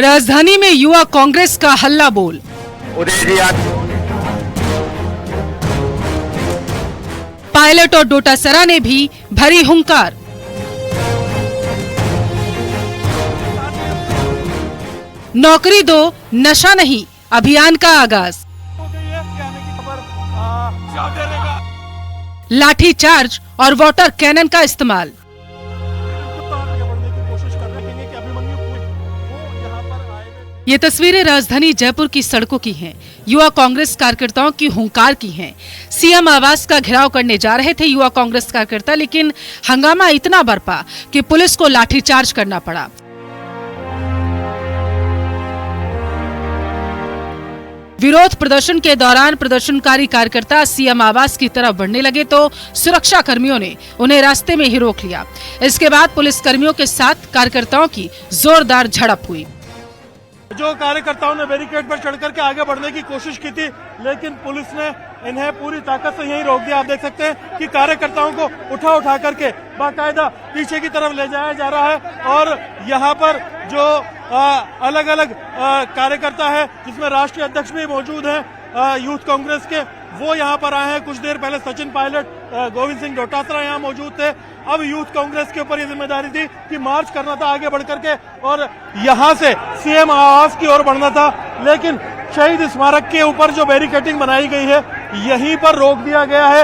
राजधानी में युवा कांग्रेस का हल्ला बोल। पायलट और डोटासरा ने भी भरी हुंकार। नौकरी दो नशा नहीं अभियान का आगाज। लाठी चार्ज और वाटर कैनन का इस्तेमाल। ये तस्वीरें राजधानी जयपुर की सड़कों की हैं। युवा कांग्रेस कार्यकर्ताओं की हुंकार की हैं। सीएम आवास का घेराव करने जा रहे थे युवा कांग्रेस कार्यकर्ता, लेकिन हंगामा इतना बरपा कि पुलिस को लाठीचार्ज करना पड़ा। विरोध प्रदर्शन के दौरान प्रदर्शनकारी कार्यकर्ता सीएम आवास की तरफ बढ़ने लगे तो सुरक्षा कर्मियों ने उन्हें रास्ते में ही रोक लिया। इसके बाद पुलिस कर्मियों के साथ कार्यकर्ताओं की जोरदार झड़प हुई। जो कार्यकर्ताओं ने बैरिकेड पर चढ़ करके आगे बढ़ने की कोशिश की थी, लेकिन पुलिस ने इन्हें पूरी ताकत से यहीं रोक दिया। आप देख सकते हैं कि कार्यकर्ताओं को उठा करके बाकायदा पीछे की तरफ ले जाया जा रहा है और यहाँ पर जो अलग अलग कार्यकर्ता है, जिसमें राष्ट्रीय अध्यक्ष भी मौजूद हैं यूथ कांग्रेस के, वो यहाँ पर आए हैं। कुछ देर पहले सचिन पायलट, गोविंद सिंह डोटासरा यहाँ मौजूद थे। अब यूथ कांग्रेस के ऊपर ये जिम्मेदारी थी कि मार्च करना था आगे बढ़ करके और यहाँ से सीएम आवास की ओर बढ़ना था, लेकिन शहीद स्मारक के ऊपर जो बैरिकेडिंग बनाई गई है यहीं पर रोक दिया गया है।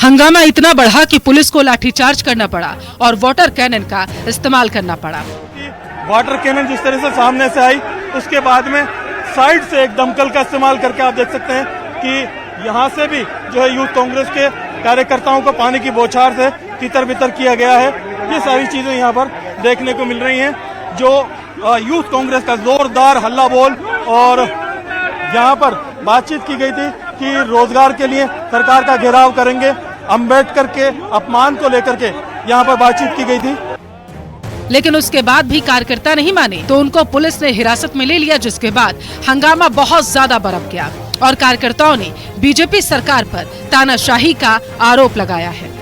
हंगामा इतना बढ़ा कि पुलिस को लाठीचार्ज करना पड़ा और वाटर कैनन का इस्तेमाल करना पड़ा। वाटर कैनन जिस तरह से सामने से आई, उसके बाद में साइड से एक दमकल का इस्तेमाल करके आप देख सकते हैं कि यहाँ से भी जो है यूथ कांग्रेस के कार्यकर्ताओं को पानी की बौछार से तितर बितर किया गया है। ये सारी चीजें यहाँ पर देखने को मिल रही हैं। जो यूथ कांग्रेस का जोरदार हल्ला बोल और यहाँ पर बातचीत की गई थी कि रोजगार के लिए सरकार का घेराव करेंगे, अंबेडकर के अपमान को लेकर के यहाँ पर बातचीत की गई थी। लेकिन उसके बाद भी कार्यकर्ता नहीं माने तो उनको पुलिस ने हिरासत में ले लिया, जिसके बाद हंगामा बहुत ज्यादा बरप गया और कार्यकर्ताओं ने बीजेपी सरकार पर तानाशाही का आरोप लगाया है।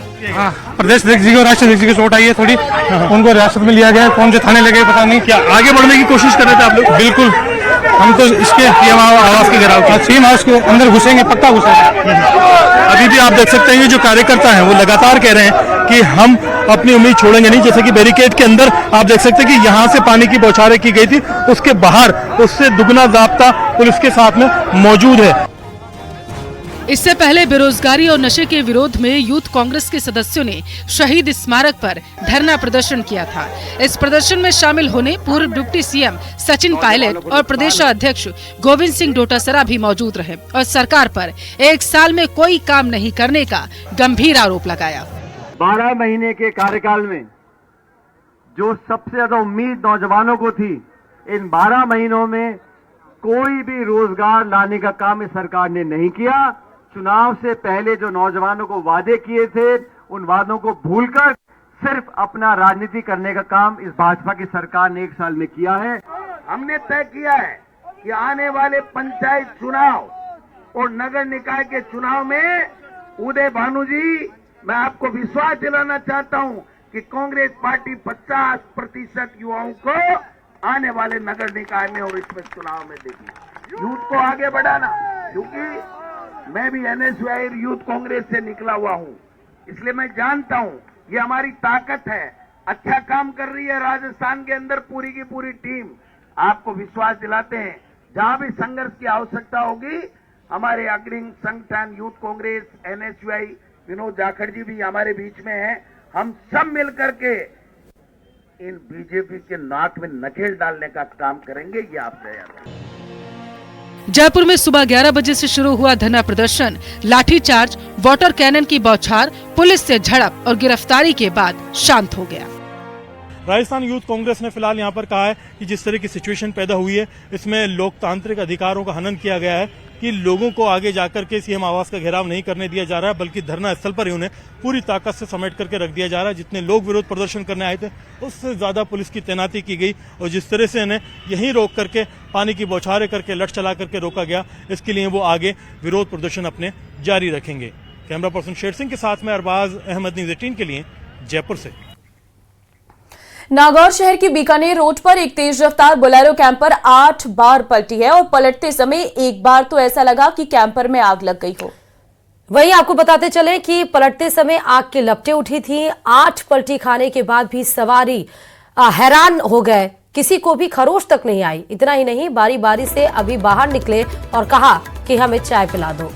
प्रदेश अध्यक्ष जी को राष्ट्रीय अध्यक्ष जी की चोट आई है थोड़ी, उनको हिरासत में लिया गया। कौन से थाने लगे पता नहीं। क्या आगे बढ़ने की कोशिश कर रहे थे आप लोग? बिल्कुल, हम तो इसके सीएम आवास के घेराव था, सीएम हाउस के अंदर घुसेंगे, पक्का घुसेंगे। अभी भी आप देख सकते हैं ये जो कार्यकर्ता हैं वो लगातार कह रहे हैं कि हम अपनी उम्मीद छोड़ेंगे नहीं। जैसे कि बैरिकेड के अंदर आप देख सकते हैं कि यहाँ से पानी की बौछारें की गई थी, उसके बाहर उससे दुगना जाब्ता पुलिस के साथ में मौजूद है। इससे पहले बेरोजगारी और नशे के विरोध में यूथ कांग्रेस के सदस्यों ने शहीद स्मारक पर धरना प्रदर्शन किया था। इस प्रदर्शन में शामिल होने पूर्व डिप्टी सीएम सचिन पायलट और प्रदेश अध्यक्ष गोविंद सिंह डोटासरा भी मौजूद रहे और सरकार पर 1 साल में कोई काम नहीं करने का गंभीर आरोप लगाया। 12 महीने के कार्यकाल में जो सबसे ज्यादा उम्मीद नौजवानों को थी, इन 12 महीनों में कोई भी रोजगार लाने का काम इस सरकार ने नहीं किया। चुनाव से पहले जो नौजवानों को वादे किए थे, उन वादों को भूलकर सिर्फ अपना राजनीति करने का काम इस भाजपा की सरकार ने 1 साल में किया है। हमने तय किया है कि आने वाले पंचायत चुनाव और नगर निकाय के चुनाव में उदय भानु जी, मैं आपको विश्वास दिलाना चाहता हूं कि कांग्रेस पार्टी 50% युवाओं को आने वाले नगर निकाय में और इसमें चुनाव में देगी। यूथ को आगे बढ़ाना, क्योंकि मैं भी एनएसयूआई यूथ कांग्रेस से निकला हुआ हूं, इसलिए मैं जानता हूं ये हमारी ताकत है। अच्छा काम कर रही है राजस्थान के अंदर पूरी की पूरी टीम। आपको विश्वास दिलाते हैं जहां भी संघर्ष की आवश्यकता होगी, हमारे अग्रणी संगठन यूथ कांग्रेस, एनएसयूआई, विनोद जाखड़ जी भी हमारे बीच में हैं। हम सब मिलकर के इन बीजेपी के नाक में नकेल डालने का काम करेंगे, ये आप तैयार हैं। जयपुर में सुबह 11 बजे से शुरू हुआ धरना प्रदर्शन लाठीचार्ज, वाटर कैनन की बौछार, पुलिस से झड़प और गिरफ्तारी के बाद शांत हो गया। राजस्थान यूथ कांग्रेस ने फिलहाल यहाँ पर कहा है कि जिस तरह की सिचुएशन पैदा हुई है, इसमें लोकतांत्रिक अधिकारों का हनन किया गया है कि लोगों को आगे जाकर के सीएम आवास का घेराव नहीं करने दिया जा रहा है, बल्कि धरना स्थल पर ही उन्हें पूरी ताकत से समेट करके रख दिया जा रहा है। जितने लोग विरोध प्रदर्शन करने आए थे उससे ज्यादा पुलिस की तैनाती की गई और जिस तरह से इन्हें यहीं रोक करके पानी की बौछारें करके लठ चला करके रोका गया, इसके लिए वो आगे विरोध प्रदर्शन अपने जारी रखेंगे। कैमरा पर्सन शेर सिंह के साथ में अरबाज अहमद, न्यूज़ 18 के लिए जयपुर से। नागौर शहर की बीकानेर रोड पर एक तेज रफ्तार बोलेरो कैंपर 8 बार पलटी है और पलटते समय एक बार तो ऐसा लगा कि कैंपर में आग लग गई हो। वहीं आपको बताते चले कि पलटते समय आग की लपटें उठी थी। 8 पलटी खाने के बाद भी सवारी हैरान हो गए, किसी को भी खरोश तक नहीं आई। इतना ही नहीं, बारी बारी से अभी बाहर निकले और कहा कि हमें चाय पिला दो।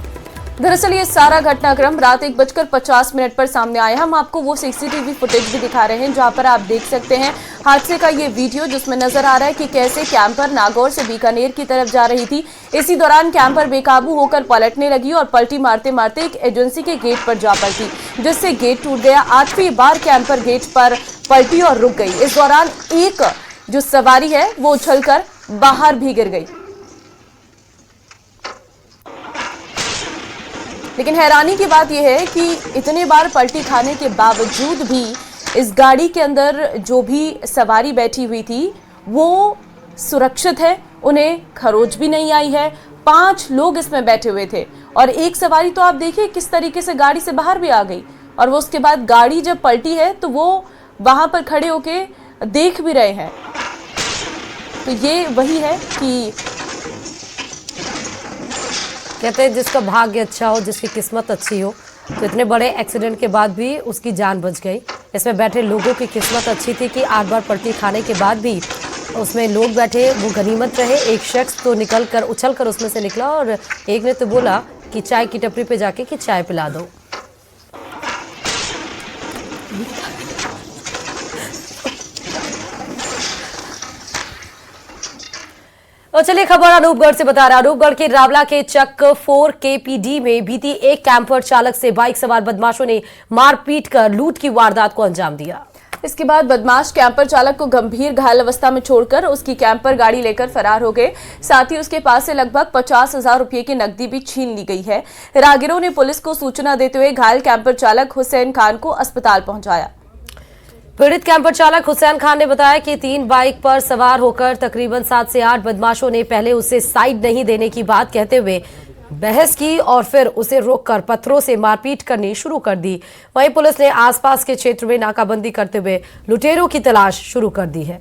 दरअसल ये सारा घटनाक्रम रात 1:50 पर सामने आया। हम आपको वो सीसीटीवी फुटेज भी दिखा रहे हैं जहां पर आप देख सकते हैं हादसे का ये वीडियो, जिसमें नजर आ रहा है कि कैसे कैंपर नागौर से बीकानेर की तरफ जा रही थी। इसी दौरान कैंपर बेकाबू होकर पलटने लगी और पलटी मारते मारते एक एजेंसी के गेट पर जा पलटी, जिससे गेट टूट गया। 8वीं बार कैंपर गेट पर पलटी और रुक गई। इस दौरान एक जो सवारी है वो उछलकर बाहर भी गिर गई। लेकिन हैरानी की बात यह है कि इतने बार पलटी खाने के बावजूद भी इस गाड़ी के अंदर जो भी सवारी बैठी हुई थी वो सुरक्षित है, उन्हें खरोच भी नहीं आई है। 5 लोग इसमें बैठे हुए थे और एक सवारी तो आप देखिए किस तरीके से गाड़ी से बाहर भी आ गई। और वो उसके बाद गाड़ी जब पलटी है तो वो वहां पर खड़े होके देख भी रहे हैं। तो ये वही है कि कहते हैं जिसका भाग्य अच्छा हो, जिसकी किस्मत अच्छी हो। तो इतने बड़े एक्सीडेंट के बाद भी उसकी जान बच गई। इसमें बैठे लोगों की किस्मत अच्छी थी कि 8 बार पलटी खाने के बाद भी उसमें लोग बैठे, वो गनीमत रहे। एक शख्स तो उछल कर उसमें से निकला और एक ने तो बोला कि चाय की टपरी पे जाके कि चाय पिला दो। और चलिए खबर अनूपगढ़ से बता रहा। अनूपगढ़ के रावला के चक 4 KPD में बीती एक कैंपर चालक से बाइक सवार बदमाशों ने मारपीट कर लूट की वारदात को अंजाम दिया। इसके बाद बदमाश कैंपर चालक को गंभीर घायल अवस्था में छोड़कर उसकी कैंपर गाड़ी लेकर फरार हो गए। साथ ही उसके पास से लगभग 50,000 रुपए की नकदी भी छीन ली गई है। राहगीरों ने पुलिस को सूचना देते हुए घायल कैंपर चालक हुसैन खान को अस्पताल पहुंचाया। पीड़ित कैंपर चालक हुसैन खान ने बताया कि 3 बाइक पर सवार होकर तकरीबन 7 से 8 बदमाशों ने पहले उसे साइड नहीं देने की बात कहते हुए बहस की और फिर उसे रोककर पत्थरों से मारपीट करनी शुरू कर दी। वहीं पुलिस ने आसपास के क्षेत्र में नाकाबंदी करते हुए लुटेरों की तलाश शुरू कर दी है।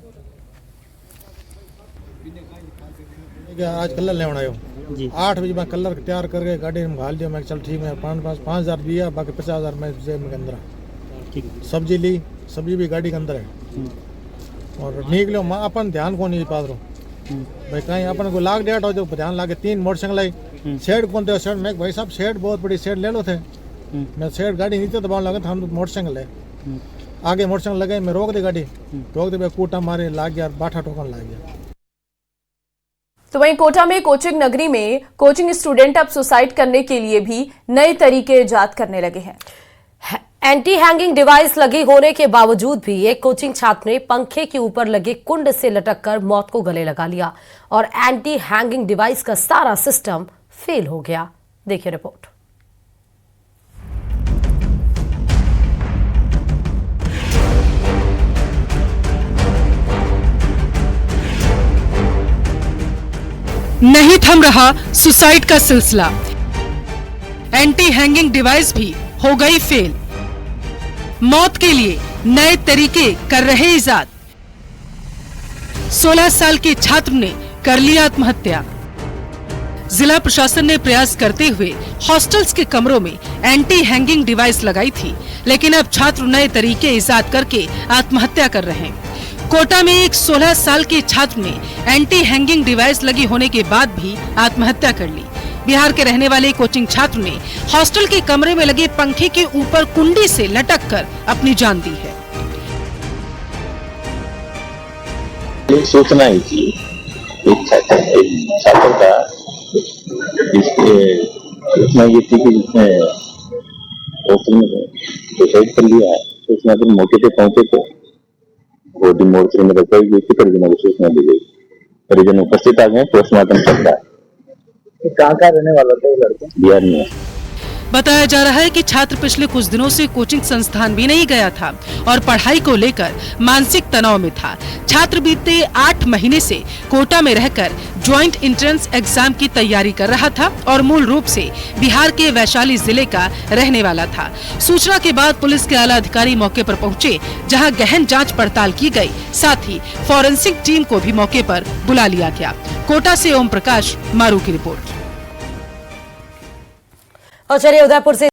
आज कलर ले आयो जी 8 बजे मैं कलर तैयार करके गाड़ी में घाल दिया। मैं चल ठीक है 5,000 दिया, बाकी 50,000 मैं जेब में अंदर। सब्जी ली, सब्जी भी गाड़ी के अंदर है और निकलो मैं अपन ध्यान को नहीं पा रहा भाई कहीं अपन को लाग डेट हो जो ध्यान लागे। 3 मोटरसाइकिल आई, शेड कौन थे शेड में भाई साहब शेड बहुत बड़ी शेड ले लो थे। मैं शेड गाड़ी नीचे दबाने लगा था, हम मोटरसाइकिल है आगे मोटरसाइकिल लगे, मैं रोक दी गाड़ी, रोक दे कूटा मारे लाग गया, बाठा ठोकन लाग गया। तो वहीं कोटा में कोचिंग नगरी में कोचिंग स्टूडेंट अब सुसाइड करने के लिए भी नए तरीके इजाद करने लगे हैं। एंटी हैंगिंग डिवाइस लगी होने के बावजूद भी एक कोचिंग छात्र ने पंखे के ऊपर लगे कुंड से लटककर मौत को गले लगा लिया और एंटी हैंगिंग डिवाइस का सारा सिस्टम फेल हो गया। देखिए रिपोर्ट। नहीं थम रहा सुसाइड का सिलसिला, एंटी हैंगिंग डिवाइस भी हो गई फेल। मौत के लिए नए तरीके कर रहे इजाद। 16 साल के छात्र ने कर लिया आत्महत्या। जिला प्रशासन ने प्रयास करते हुए हॉस्टल्स के कमरों में एंटी हैंगिंग डिवाइस लगाई थी, लेकिन अब छात्र नए तरीके इजाद करके आत्महत्या कर रहे हैं। कोटा में एक 16 साल के छात्र ने एंटी हैंगिंग डिवाइस लगी होने के बाद भी आत्महत्या कर ली। बिहार के रहने वाले कोचिंग छात्र ने हॉस्टल के कमरे में लगे पंखे के ऊपर कुंडी से लटककर अपनी जान दी है। एक सूचना आई थी एक छात्र का, जिसके सूचना ये थी कि जिसने हॉस्टल में सुसाइड कर लिया है। सूचना पर मौके पे पहुंचे तो बॉडी मोर्चरी में रखाई गई थी। परिजनों को सूचना दी गई, परिजन उपस्थित आ गए, पोस्टमार्टम चल रहा है। कहाँ का रहने वाला था लड़का? बिहार में। बताया जा रहा है कि छात्र पिछले कुछ दिनों से कोचिंग संस्थान भी नहीं गया था और पढ़ाई को लेकर मानसिक तनाव में था। छात्र बीते 8 महीने से कोटा में रहकर ज्वाइंट एंट्रेंस एग्जाम की तैयारी कर रहा था और मूल रूप से बिहार के वैशाली जिले का रहने वाला था। सूचना के बाद पुलिस के आला अधिकारी मौके पर पहुंचे, जहां गहन जांच पड़ताल की गई। साथ ही फॉरेंसिक टीम को भी मौके पर बुला लिया गया। कोटा से ओम प्रकाश मारू की रिपोर्ट। और चलिए उदयपुर से